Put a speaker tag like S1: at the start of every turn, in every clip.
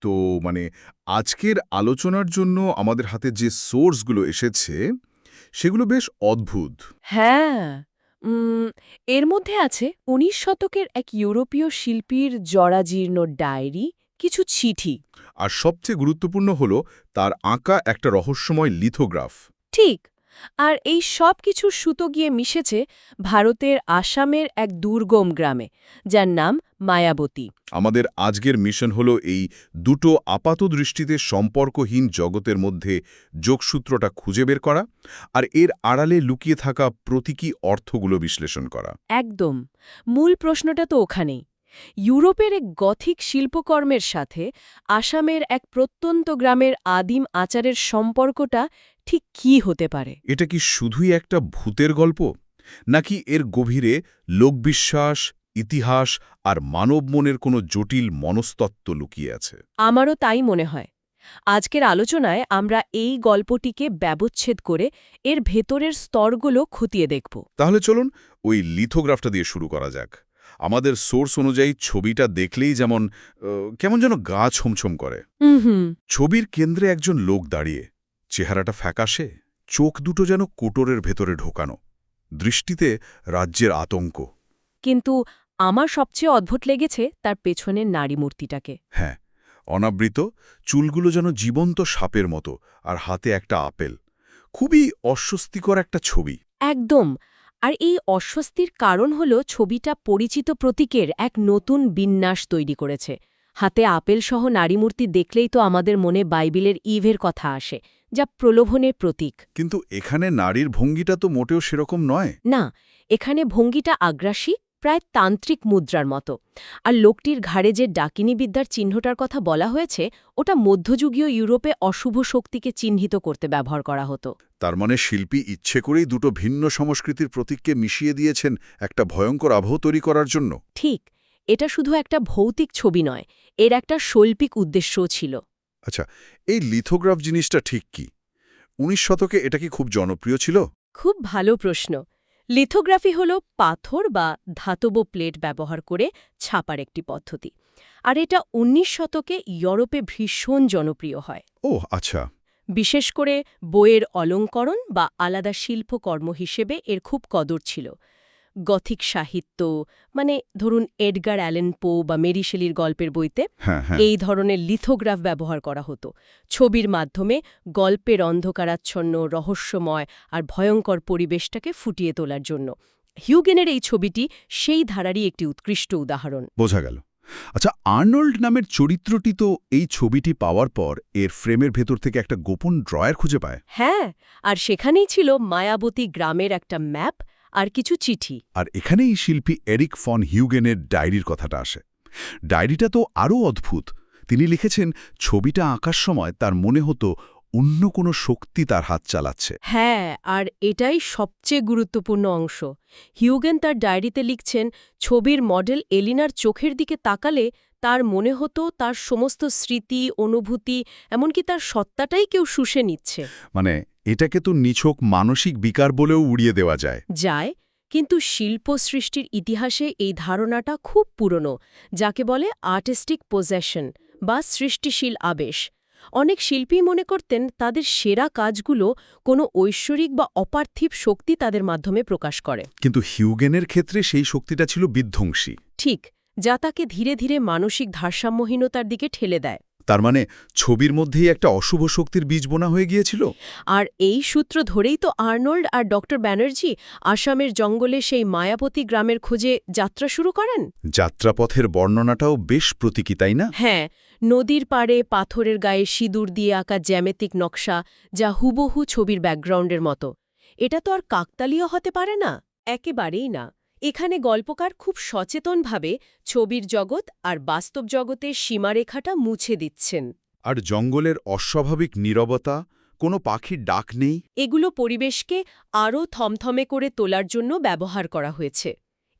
S1: তো মানে আজকের আলোচনার জন্য আমাদের হাতে যে সোর্সগুলো এসেছে সেগুলো বেশ অদ্ভুত।
S2: হ্যাঁ, উম, এর মধ্যে আছে ১৯ শতকের এক ইউরোপীয় শিল্পীর জরাজীর্ণ ডায়েরি, কিছু চিঠি।
S1: আর সবচেয়ে গুরুত্বপূর্ণ হলো তার আঁকা একটা রহস্যময় লিথোগ্রাফ।
S2: ঠিক। আর এই সব কিছুর সুতো গিয়ে মিশেছে ভারতের আসামের এক দুর্গম গ্রামে, যার নাম মায়াবতী।
S1: আমাদের আজকের মিশন হলো এই দুটো আপাত দৃষ্টিতে সম্পর্কহীন জগতের মধ্যে যোগসূত্রটা খুঁজে বের করা আর এর আড়ালে লুকিয়ে থাকা প্রতীকী অর্থগুলো বিশ্লেষণ করা।
S2: একদম। মূল প্রশ্নটা তো ওখানেই। ইউরোপের এক গথিক শিল্পকর্মের সাথে আসামের এক প্রত্যন্ত গ্রামের আদিম আচারের সম্পর্কটা ঠিক কী হতে পারে?
S1: এটা কি শুধুই একটা ভূতের গল্প, নাকি এর গভীরে লোকবিশ্বাস, ইতিহাস আর মানব মনের কোনো জটিল মনস্তত্ত্ব লুকিয়ে আছে?
S2: আমারও তাই মনে হয়। আজকের আলোচনায় আমরা এই গল্পটিকে ব্যবচ্ছেদ করে এর ভেতরের স্তরগুলো খতিয়ে দেখব।
S1: তাহলে চলুন ওই লিথোগ্রাফটা দিয়ে শুরু করা যাক। আমাদের সোর্স অনুযায়ী ছবিটা দেখলেই যেমন কেমন যেন গা ছমছম করে।
S2: হুম।
S1: ছবির কেন্দ্রে একজন লোক দাঁড়িয়ে, চেহারাটা ফ্যাকাশে, চোখ দুটো যেন কোটরের ভেতরে ঢোকানো, দৃষ্টিতে রাজ্যের আতঙ্ক।
S2: কিন্তু আমার সবচেয়ে অদ্ভুত লেগেছে তার পেছনের নারী মূর্তিটাকে।
S1: হ্যাঁ, অনাবৃত, চুলগুলো যেন জীবন্ত সাপের মতো, আর হাতে একটা আপেল। খুবই অস্বস্তিকর একটা ছবি।
S2: একদম। আর এই অস্বস্তির কারণ হল ছবিটা পরিচিত প্রতীকের এক নতুন বিন্যাস তৈরি করেছে। হাতে আপেলসহ নারীমূর্তি দেখলেই তো আমাদের মনে বাইবেলের ইভের কথা আসে, যা প্রলোভনের প্রতীক।
S1: কিন্তু এখানে নারীর ভঙ্গিটা তো মোটেও সেরকম নয়।
S2: না, এখানে ভঙ্গিটা আগ্রাসী, প্রায় তান্ত্রিক মুদ্রার মতো। আর লোকটির ঘাড়ে যে ডাকিনী বিদ্যার চিহ্নটার কথা বলা হয়েছে, ওটা মধ্যযুগীয় ইউরোপে অশুভ শক্তিকে চিহ্নিত করতে ব্যবহার করা হতো।
S1: তার মানে শিল্পী ইচ্ছে করেই দুটো ভিন্ন সংস্কৃতির প্রতীককে মিশিয়ে দিয়েছেন একটা ভয়ঙ্কর আবহ তৈরি করার জন্য।
S2: ঠিক। এটা শুধু একটা ভৌতিক ছবি নয়, এর একটা শৈল্পিক উদ্দেশ্যও ছিল।
S1: আচ্ছা, এই লিথোগ্রাফ জিনিসটা ঠিক কি? ১৯ শতকে এটা কি খুব জনপ্রিয় ছিল?
S2: খুব ভালো প্রশ্ন। লিথোগ্রাফি হল পাথর বা ধাতব প্লেট ব্যবহার করে ছাপার একটি পদ্ধতি। আর এটা ১৯ শতকে ইউরোপে ভীষণ জনপ্রিয় হয়।
S1: ও আচ্ছা।
S2: বিশেষ করে বইয়ের অলঙ্করণ বা আলাদা শিল্পকর্ম হিসেবে এর খুব কদর ছিল। গথিক সাহিত্য, মানে ধরুন এডগার অ্যালেন পো বা মেরি শেলির গল্পের বইতে
S1: হ্যাঁ, হ্যাঁ।
S2: এই ধরনের লিথোগ্রাফ ব্যবহার করা হতো, ছবির মাধ্যমে গল্পের অন্ধকারাচ্ছন্ন, রহস্যময় আর ভয়ঙ্কর পরিবেশটাকে ফুটিয়ে তোলার জন্য। হিউগেনের এই ছবিটি সেই ধারারই একটি উৎকৃষ্ট উদাহরণ।
S1: বোঝা গেল। আচ্ছা, আর্নল্ড নামের চরিত্রটি তো এই ছবিটি পাওয়ার পর এর ফ্রেমের ভেতর থেকে একটা গোপন ড্রয়ার খুঁজে পায়।
S2: হ্যাঁ, আর সেখানেই ছিল মায়াবতী গ্রামের একটা ম্যাপ আর কিছু চিঠি।
S1: আর এখানেই শিল্পী এরিক ফন হিউগেনের ডায়েরির কথাটা আসে। ডায়েরিটা তো আরও অদ্ভুত। তিনি লিখেছেন, ছবিটা আঁকার সময় তার মনে হতো অন্য কোনো শক্তি তার হাত চালাচ্ছে।
S2: হ্যাঁ, আর এটাই সবচেয়ে গুরুত্বপূর্ণ অংশ। হিউগেন তার ডায়েরিতে লিখছেন, ছবির মডেল এলিনার চোখের দিকে তাকালে তার মনে হতো তার সমস্ত স্মৃতি, অনুভূতি, এমনকি তার সত্তাটাই কেউ শুষে নিচ্ছে।
S1: মানে এটাকে তো নিছক মানসিক বিকার বলেও উড়িয়ে দেওয়া যায়।
S2: যায়, কিন্তু শিল্প সৃষ্টির ইতিহাসে এই ধারণাটা খুব পুরনো, যাকে বলে আর্টিস্টিক পজেশন বা সৃষ্টিশীল আবেশ। অনেক শিল্পী মনে করতেন তাদের সেরা কাজগুলো কোনো ঐশ্বরিক বা অপার্থিব শক্তি তাদের মাধ্যমে প্রকাশ করে।
S1: কিন্তু হিউগেনের ক্ষেত্রে সেই শক্তিটা ছিল বিধ্বংসী।
S2: ঠিক, যা তাকে ধীরে ধীরে মানসিক ভারসাম্যহীনতার দিকে ঠেলে দেয়।
S1: তার মানে ছবির মধ্যেই একটা অশুভ শক্তির বীজ বোনা হয়ে গিয়েছিল।
S2: আর এই সূত্র ধরেই তো আর্নল্ড আর ডক্টর ব্যানার্জি আসামের জঙ্গলে সেই মায়াবতী গ্রামের খোঁজে যাত্রা শুরু করেন।
S1: যাত্রাপথের বর্ণনাটাও বেশ প্রতীকী, তাই না?
S2: হ্যাঁ, নদীর পাড়ে পাথরের গায়ে সিঁদুর দিয়ে আঁকা জ্যামিতিক নকশা, যা হুবহু ছবির ব্যাকগ্রাউন্ডের মতো। এটা তো আর কাকতালীয় হতে পারে না, একেবারেই না। এখানে গল্পকার খুব সচেতনভাবে ছবির জগৎ আর বাস্তব জগতের সীমারেখাটা মুছে দিচ্ছেন।
S1: আর জঙ্গলের অস্বাভাবিক নীরবতা, কোনো পাখির ডাক নেই।
S2: এগুলো পরিবেশকে আরও থমথমে করে তোলার জন্য ব্যবহার করা হয়েছে।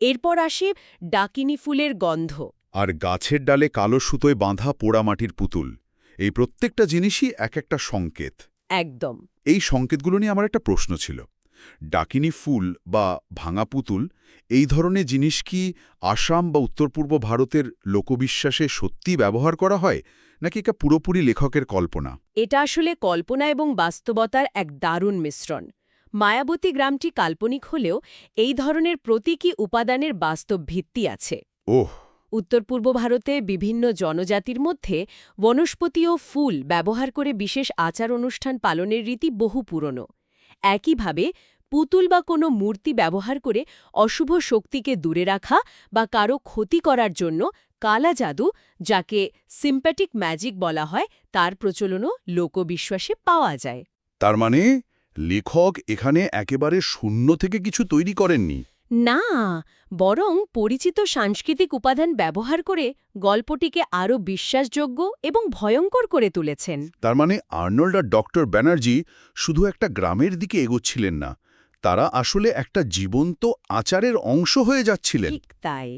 S2: এরপর আসে ডাকিনী ফুলের গন্ধ।
S1: আর গাছের ডালে কালো সুতোয় বাঁধা পোড়ামাটির পুতুল, এই প্রত্যেকটা জিনিসই এক একটা সংকেত।
S2: একদম।
S1: এই সংকেতগুলো নিয়ে আমার একটা প্রশ্ন ছিল। ডাকিনী ফুল বা ভাঙা পুতুল, এই ধরনের জিনিস কি আসাম বা উত্তর পূর্ব ভারতের লোকবিশ্বাসে সত্যি ব্যবহার করা হয়, নাকি এটা পুরোপুরি লেখকের কল্পনা?
S2: এটা আসলে কল্পনা এবং বাস্তবতার এক দারুণ মিশ্রণ। মায়াবতী গ্রামটি কাল্পনিক হলেও এই ধরনের প্রতীকী উপাদানের বাস্তব ভিত্তি আছে।
S1: ওহ,
S2: উত্তর পূর্ব ভারতে বিভিন্ন জনজাতির মধ্যে বনস্পতি ও ফুল ব্যবহার করে বিশেষ আচার অনুষ্ঠান পালনের রীতি বহু পুরনো। একইভাবে পুতুল বা কোনো মূর্তি ব্যবহার করে অশুভ শক্তিকে দূরে রাখা বা কারো ক্ষতি করার জন্য কালা জাদু, যাকে সিম্প্যাটিক ম্যাজিক বলা হয়, তার প্রচলনও লোকবিশ্বাসে পাওয়া যায়।
S1: তার মানে লেখক এখানে একেবারে শূন্য থেকে কিছু তৈরি করেননি।
S2: না, বরং পরিচিত সাংস্কৃতিক উপাদান ব্যবহার করে গল্পটিকে আরও বিশ্বাসযোগ্য এবং ভয়ঙ্কর করে তুলেছেন।
S1: তার মানে আর্নল্ড আর ডক্টর ব্যানার্জি শুধু একটা গ্রামের দিকে এগোচ্ছিলেন না, তারা আসলে একটা জীবন্ত আচারের অংশ হয়ে যাচ্ছিলেন।
S2: ঠিক তাই।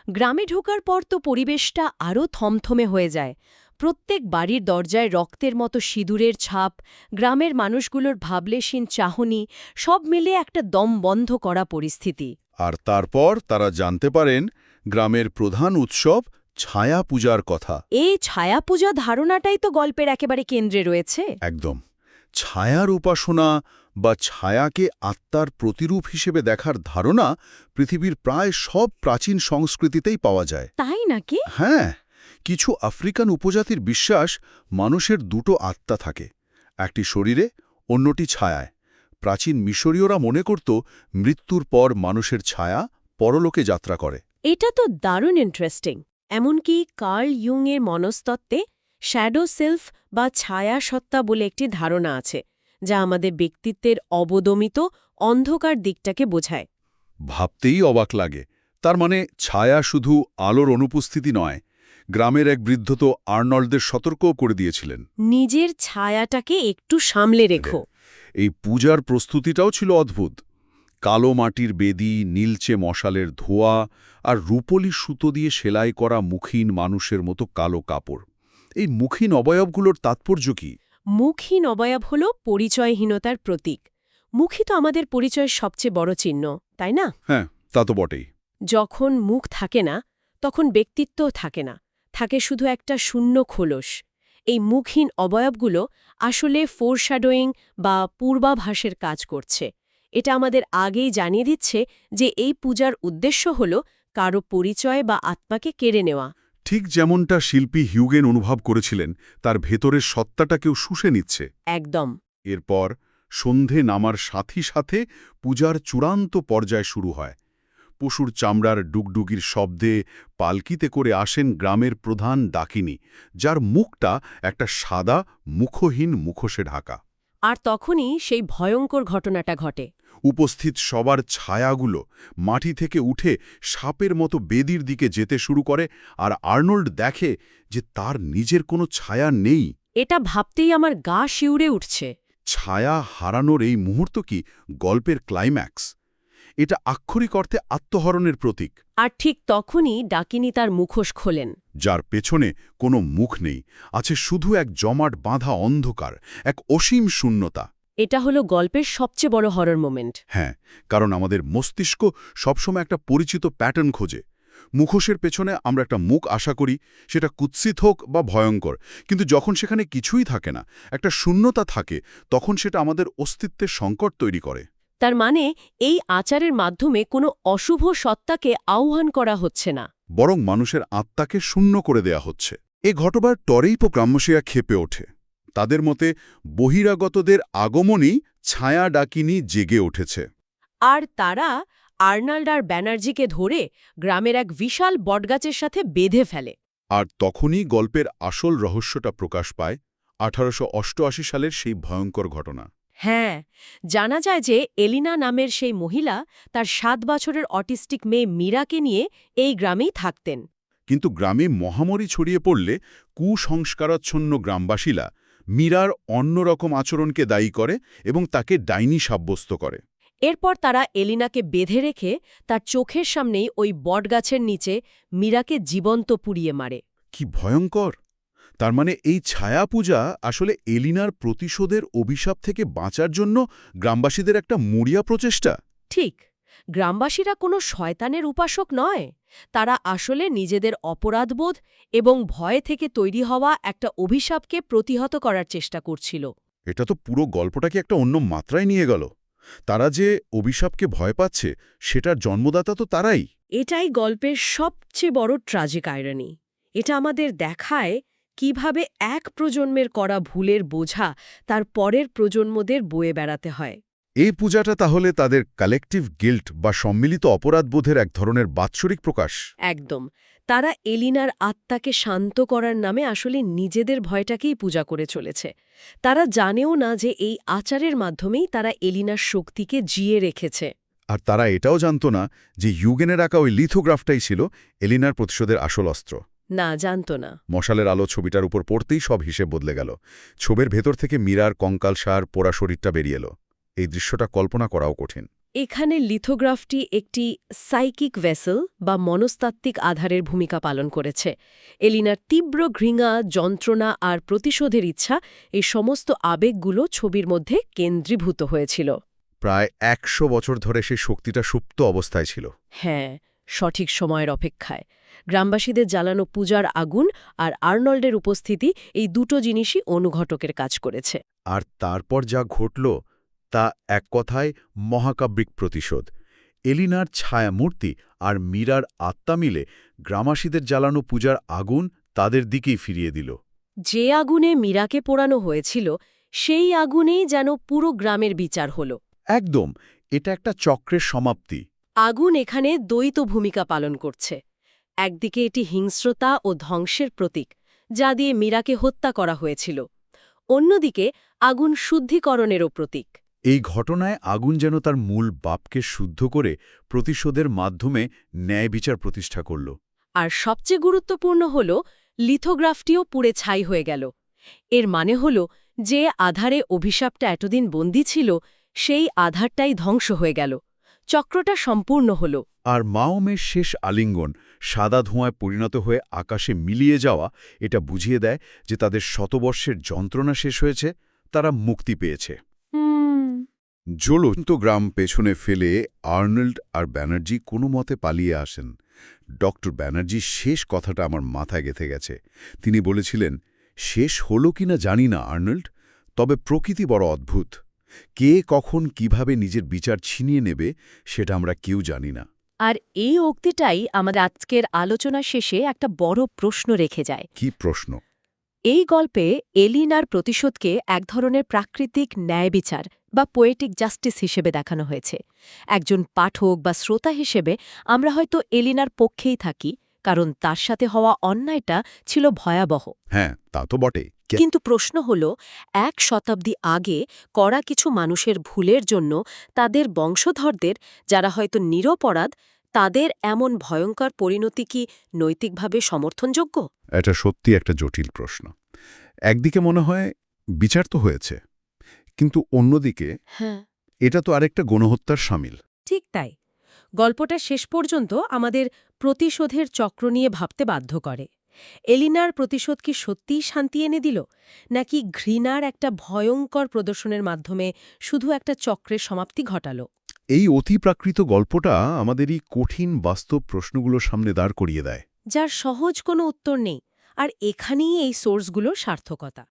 S2: গ্রামে ঢোকার পর তো পরিবেশটা আরও থমথমে হয়ে যায়। প্রত্যেক বাড়ির দরজায় রক্তের মতো সিঁদুরের ছাপ, গ্রামের মানুষগুলোর ভাবলেশীন চাহনি, সব মিলে একটা দম বন্ধ করা পরিস্থিতি।
S1: আর তারপর তারা জানতে পারেন গ্রামের প্রধান উৎসব ছায়া পূজার কথা।
S2: এই ছায়া পূজা ধারণাটাই তো গল্পের একেবারে কেন্দ্রে রয়েছে।
S1: একদম। ছায়ার উপাসনা বা ছায়াকে আত্মার প্রতিরূপ হিসেবে দেখার ধারণা পৃথিবীর প্রায় সব প্রাচীন সংস্কৃতিতেই পাওয়া যায়।
S2: তাই নাকি?
S1: হ্যাঁ, কিছু আফ্রিকান উপজাতির বিশ্বাস মানুষের দুটো আত্মা থাকে, একটি শরীরে, অন্যটি ছায়ায়। প্রাচীন মিশরীয়রা মনে করত মৃত্যুর পর মানুষের ছায়া পরলোকে যাত্রা করে।
S2: এটা তো দারুণ ইন্টারেস্টিং। এমনকি কার্ল ইয়ুংয়ের মনস্তত্ত্বে শ্যাডো সেলফ বা ছায়া সত্তা বলে একটি ধারণা আছে, যা আমাদের ব্যক্তিত্বের অবদমিত অন্ধকার দিকটাকে বোঝায়।
S1: ভাবতেই অবাক লাগে। তার মানে ছায়া শুধু আলোর অনুপস্থিতি নয়, গ্রামের এক বৃদ্ধ তো আর্নল্ডদের সতর্কও করে দিয়েছিলেন,
S2: নিজের ছায়াটাকে একটু সামলে রেখো।
S1: এই পূজার প্রস্তুতিটাও ছিল অদ্ভুত। কালো মাটির বেদি, নীলচে মশালের ধোয়া আর রূপলি সুতো দিয়ে সেলাই করা মুখহীন মানুষের মতো কালো কাপড়। এই মুখহীন অবয়বগুলোর তাৎপর্য কি?
S2: মুখহীন অবয়ব হল পরিচয়হীনতার প্রতীক। মুখই তো আমাদের পরিচয়ের সবচেয়ে বড় চিহ্ন, তাই না?
S1: হ্যাঁ, তা তো বটেই।
S2: যখন মুখ থাকে না, তখন ব্যক্তিত্বও থাকে না, থাকে শুধু একটা শূন্য খোলস। এই মুখহীন অবয়বগুলো আসলে ফোরশ্যাডোয়িং বা পূর্বাভাসের কাজ করছে। এটা আমাদের আগেই জানিয়ে দিচ্ছে যে এই পূজার উদ্দেশ্য হল কারো পরিচয় বা আত্মাকে কেড়ে নেওয়া।
S1: ঠিক যেমনটা শিল্পী হিউগেন অনুভব করেছিলেন, তার ভেতরের সত্তাটাকেও শুষে নিচ্ছে।
S2: একদম।
S1: এরপর সন্ধে নামার সাথী সাথে পূজার চূড়ান্ত পর্যায় শুরু হয়। পশুর চামড়ার ডুগডুগির শব্দে পালকিতে করে আসেন গ্রামের প্রধান ডাকিনী, যার মুখটা একটা সাদা মুখহীন মুখোশে ঢাকা।
S2: আর তখনই সেই ভয়ঙ্কর ঘটনাটা ঘটে।
S1: উপস্থিত সবার ছায়াগুলো মাটি থেকে উঠে সাপের মতো বেদির দিকে যেতে শুরু করে, আর আর্নল্ড দেখে যে তার নিজের কোনো ছায়া নেই।
S2: এটা ভাবতেই আমার গা শিউরে উঠছে।
S1: ছায়া হারানোর এই মুহূর্ত কি গল্পের ক্লাইম্যাক্স? এটা আক্ষরিক অর্থে আত্মহরণের প্রতীক।
S2: আর ঠিক তখনই ডাকিনী তার মুখোশ খোলেন।
S1: যার পেছনে কোনো মুখ নেই, আছে শুধু এক জমাট বাঁধা অন্ধকার, এক অসীম শূন্যতা।
S2: এটা হলো গল্পের সবচেয়ে বড় হরর মোমেন্ট।
S1: হ্যাঁ, কারণ আমাদের মস্তিষ্ক সবসময় একটা পরিচিত প্যাটার্ন খোঁজে। মুখোশের পেছনে আমরা একটা মুখ আশা করি, সেটা কুৎসিত হোক বা ভয়ঙ্কর, কিন্তু যখন সেখানে কিছুই থাকে না, একটা শূন্যতা থাকে, তখন সেটা আমাদের অস্তিত্বের সংকট তৈরি করে।
S2: তার মানে এই আচারের মাধ্যমে কোনো অশুভ সত্তাকে আহ্বান করা হচ্ছে না,
S1: বরং মানুষের আত্মাকে শূন্য করে দেয়া হচ্ছে। এ ঘটবার তরেই গ্রামবাসীরা ক্ষেপে ওঠে। তাদের মতে বহিরাগতদের আগমনই ছায়া ডাকিনী জেগে উঠেছে।
S2: আর তারা আর্নল্ড আর ব্যানার্জিকে ধরে গ্রামের এক বিশাল বটগাছের সাথে বেঁধে ফেলে।
S1: আর তখনই গল্পের আসল রহস্যটা প্রকাশ পায়, 1888 সালের সেই ভয়ঙ্কর ঘটনা।
S2: হ্যাঁ, জানা যায় যে এলিনা নামের সেই মহিলা তার 7 বছরের অটিস্টিক মেয়ে মীরাকে নিয়ে এই গ্রামেই থাকতেন।
S1: কিন্তু গ্রামে মহামারী ছড়িয়ে পড়লে কুসংস্কারাচ্ছন্ন গ্রামবাসীরা মীরার অন্যরকম আচরণকে দায়ী করে এবং তাকে ডাইনি সাব্যস্ত করে।
S2: এরপর তারা এলিনাকে বেঁধে রেখে তার চোখের সামনেই ওই বটগাছের নিচে মীরাকে জীবন্ত পুড়িয়ে মারে।
S1: কি ভয়ঙ্কর! তার মানে এই ছায়া পূজা আসলে এলিনার প্রতিশোধের অভিশাপ থেকে বাঁচার জন্য গ্রামবাসীদের একটা মরিয়া প্রচেষ্টা।
S2: ঠিক, গ্রামবাসীরা কোনো শয়তানের উপাসক নয়, তারা আসলে নিজেদের অপরাধবোধ এবং ভয় থেকে তৈরি হওয়া একটা অভিশাপকে প্রতিহত করার চেষ্টা করছিল।
S1: এটা তো পুরো গল্পটাকে একটা অন্য মাত্রায় নিয়ে গেল। তারা যে অভিশাপকে ভয় পাচ্ছে, সেটার জন্মদাতা তো তারাই।
S2: এটাই গল্পের সবচেয়ে বড় ট্র্যাজিক আইরনি। এটা আমাদের দেখায় কিভাবে এক প্রজন্মের করা ভুলের বোঝা তার পরের প্রজন্মদের বয়ে বেড়াতে হয়।
S1: এই পূজাটা তাহলে তাদের কালেকটিভ গিল্ট বা সম্মিলিত অপরাধবোধের এক ধরনের বাৎসরিক প্রকাশ।
S2: একদম। তারা এলিনার আত্মাকে শান্ত করার নামে আসলে নিজেদের ভয়টাকেই পূজা করে চলেছে। তারা জানেও না যে এই আচারের মাধ্যমেই তারা এলিনার শক্তিকে জিয়ে রেখেছে।
S1: আর তারা এটাও জানত না যে ইউগেনের আঁকা ওই লিথোগ্রাফটাই ছিল এলিনার প্রতিশোধের আসল অস্ত্র।
S2: না, জানত না।
S1: মশালের আলো ছবিটার উপর পড়তেই সব হিসেব বদলে গেল। ছবির ভেতর থেকে মীরার কঙ্কালসার পোড়া শরীরটা বেরিয়ে এলো। এই দৃশ্যটা কল্পনা করাও কঠিন।
S2: এখানে লিথোগ্রাফটি একটি সাইকিক ভেসেল বা মনস্তাত্ত্বিক আধারের ভূমিকা পালন করেছে। এলিনার তীব্র ঘৃণা, যন্ত্রণা আর প্রতিশোধের ইচ্ছা, এই সমস্ত আবেগগুলো ছবির মধ্যে কেন্দ্রীভূত হয়েছিল।
S1: প্রায় ১০০ বছর ধরে সেই শক্তিটা সুপ্ত অবস্থায় ছিল।
S2: হ্যাঁ, সঠিক সময়ের অপেক্ষায়। গ্রামবাসীদের জ্বালানো পূজার আগুন আর আর্নল্ডের উপস্থিতি, এই দুটো জিনিসই অনুঘটকের কাজ করেছে।
S1: আর তারপর যা ঘটল তা এক কথায় মহাকাব্যিক প্রতিশোধ। এলিনার ছায়ামূর্তি আর মীরার আত্মা মিলে গ্রামবাসীদের জ্বালানো পূজার আগুন তাদের দিকেই ফিরিয়ে দিল।
S2: যে আগুনে মীরাকে পোড়ানো হয়েছিল, সেই আগুনেই যেন পুরো গ্রামের বিচার হল।
S1: একদম, এটা একটা চক্রের সমাপ্তি।
S2: আগুন এখানে দ্বৈত ভূমিকা পালন করছে। একদিকে এটি হিংস্রতা ও ধ্বংসের প্রতীক, যা দিয়ে মীরাকে হত্যা করা হয়েছিল। অন্যদিকে আগুন শুদ্ধিকরণেরও প্রতীক।
S1: এই ঘটনায় আগুন যেন তার মূল বাপকে শুদ্ধ করে প্রতিশোধের মাধ্যমে ন্যায় বিচার প্রতিষ্ঠা করল।
S2: আর সবচেয়ে গুরুত্বপূর্ণ হল, লিথোগ্রাফটিও পুড়ে ছাই হয়ে গেল। এর মানে হল, যে আধারে অভিশাপটা এতদিন বন্দী ছিল, সেই আধারটাই ধ্বংস হয়ে গেল। চক্রটা সম্পূর্ণ হল।
S1: আর মাওমের শেষ আলিঙ্গন সাদা ধোঁয়ায় পরিণত হয়ে আকাশে মিলিয়ে যাওয়া, এটা বুঝিয়ে দেয় যে তাদের শতবর্ষের যন্ত্রণা শেষ হয়েছে, তারা মুক্তি পেয়েছে। জ্বলন্ত গ্রাম পেছনে ফেলে আর্নল্ড আর ব্যানার্জি কোনো মতে পালিয়ে আসেন। ডক্টর ব্যানার্জির শেষ কথাটা আমার মাথায় গেঁথে গেছে। তিনি বলেছিলেন, শেষ হলো কিনা জানি না আর্নল্ড, তবে প্রকৃতি বড় অদ্ভুত। কে কখন কিভাবে নিজের বিচার ছিনিয়ে নেবে সেটা আমরা কেউ জানি না।
S2: আর এই উক্তিটাই আমাদের আজকের আলোচনা শেষে একটা বড় প্রশ্ন রেখে যায়।
S1: কি প্রশ্ন?
S2: এই গল্পে এলিনার প্রতিশোধকে এক ধরনের প্রাকৃতিক ন্যায় বিচার বা পোয়েটিক জাস্টিস হিসেবে দেখানো হয়েছে। একজন পাঠক বা শ্রোতা হিসেবে আমরা হয়তো এলিনার পক্ষেই থাকি, কারণ তার সাথে হওয়া অন্যায়টা ছিল ভয়াবহ।
S1: হ্যাঁ, তা তো বটে।
S2: কিন্তু প্রশ্ন হল, ১ শতাব্দী আগে করা কিছু মানুষের ভুলের জন্য তাদের বংশধরদের, যারা হয়তো নিরপরাধ, তাদের এমন ভয়ঙ্কর পরিণতি কি নৈতিকভাবে সমর্থনযোগ্য?
S1: এটা সত্যি একটা জটিল প্রশ্ন। একদিকে মনে হয় বিচার তো হয়েছে, কিন্তু অন্যদিকে
S2: হ্যাঁ,
S1: এটা তো আরেকটা গণহত্যার শামিল।
S2: ঠিক তাই। গল্পটা শেষ পর্যন্ত আমাদের প্রতিশোধের চক্র নিয়ে ভাবতে বাধ্য করে। এলিনার প্রতিশোধ কি সত্যিই শান্তি এনে দিল, নাকি ঘৃণার একটা ভয়ঙ্কর প্রদর্শনের মাধ্যমে শুধু একটা চক্রের সমাপ্তি ঘটালো?
S1: এই অতিপ্রাকৃত গল্পটা আমাদেরই কঠিন বাস্তব প্রশ্নগুলোর সামনে দাঁড় করিয়ে দেয়,
S2: যার সহজ কোনো উত্তর নেই। আর এখানেই এই সোর্সগুলোর সার্থকতা।